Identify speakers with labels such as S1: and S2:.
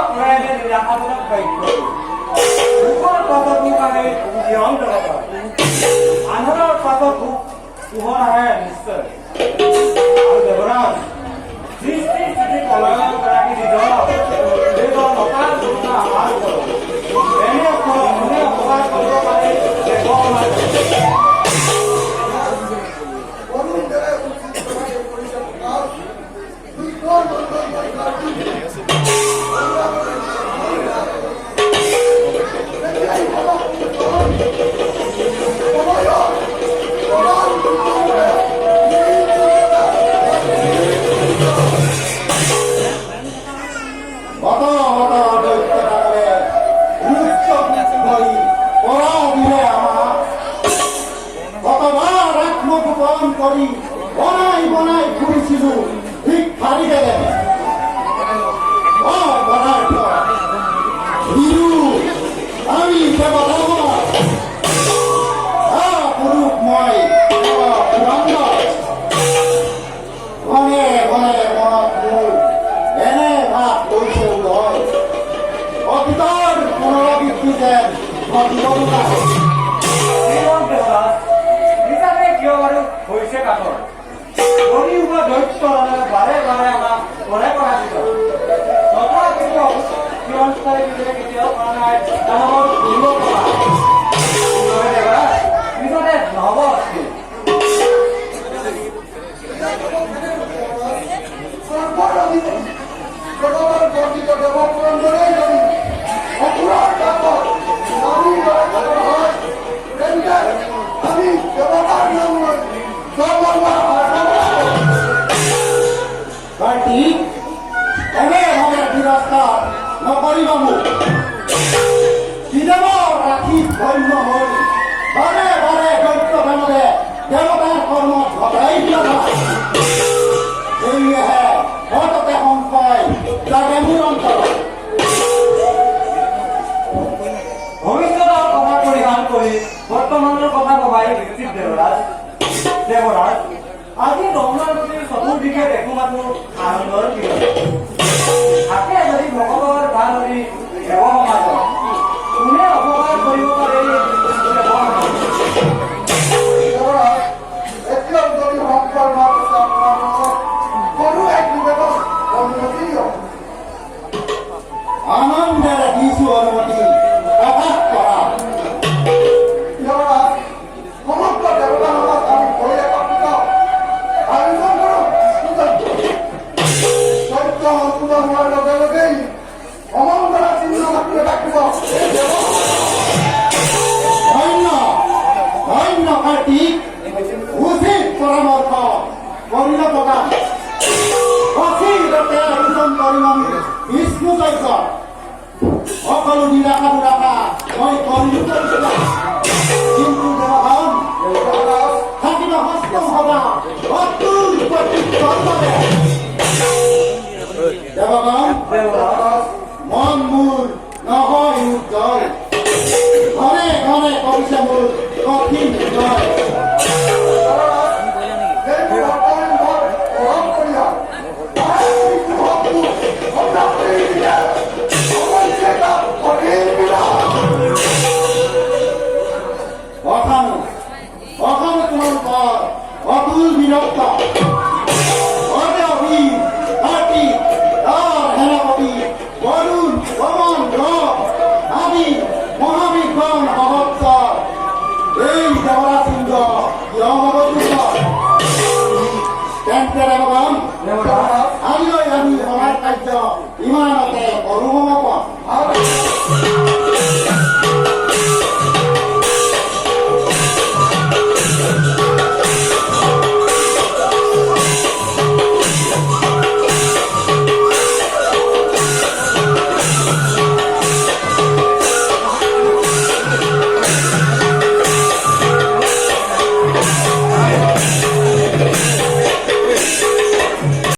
S1: পৰাইনে নিৰাশাজনক বাক্য দুখৰ পাছত দুখ আহে জীৱন জগতৰ আন্ধাৰৰ পাছত পোহৰ আহে নিশ্চয় আৰু দেৱৰাজ সৃষ্টি স্থিতি পলায়ন কৰাকে নিজৰ নকাৰ ঘটনা আহাৰ কৰক এনে অপকাৰ কৰিব পাৰে বনাই ফুৰিছিলো ঠিক ফালি দেবে আমি পুৰুষ মই ঘনে ঘনে মনত মোৰ এনে ভাৱ লৈছে উদয় অতীতৰ পুনৰাবৃত্তি যেন কিয় বাৰু হৈছে কাঠৰ দৈত্য বাৰে বাৰে আমাক ঘৰে কৰা কেতিয়াও কৰা নাই পিছতে নহব নকৰিব মোক ৰাখি ধন্য হৈ বাৰে বাৰে দৈত্য ধৰণে দেৱতাৰ কৰ্মত ঘটাই দিয়া সেয়েহে সততে সংশয় লাগে মোৰ অন্তৰত ভৱিষ্যতৰ কথা পৰিহাৰ কৰি বৰ্তমানৰ কথা ভবাই উচিত দেৱৰাজ আজি ৰমনাৰ প্ৰতি চতুৰ্দিশে দেখো মাথো আনন্দৰ কিৰণ থাকে যদি ভগৱৰ ভাল হৰি দেৱ সমাজত কোনে অপকাৰ কৰিব পাৰে আনন্দেৰে দিছো অনুমতি প্ৰকাশ কৰা সমগ্ৰ দেৱতা সমাজ আমি ভৰি একত্ৰিত আয়োজন কৰোঁ সত্য সম্পূৰ্ণ হোৱাৰ লগে লগেই অমংগলা চিহ্ন মাত্ৰ ৰাখিব ধন্য ধন্য কাৰ্তিক উচিত পৰামৰ্শ কৰিল প্ৰদান অচিৰতে আয়োজন কৰিম আমি বিষ্ণু যজ্ঞ সকলো নিৰাশা দুৰাশা মই কৰিলো কিন্তু দেৱগণ থাকিব হস্তম সদা অতুল দেৱগণ মন মোৰ নহয় উজ্জ্বল ঘৰে ঘৰে কৰিছে মোৰ কঠিন জয় অখানো তোমালোকৰ অতুল বীৰত্ব সেনাপতি বৰুণ পৱন আদি মহাবিক্ৰম সহস্ৰ এই দেৱৰা সিংহ তেন্তে দেৱগণ আজিলৈ আমি সমাজ কাৰ্য ইমানতে কৰো সমাপন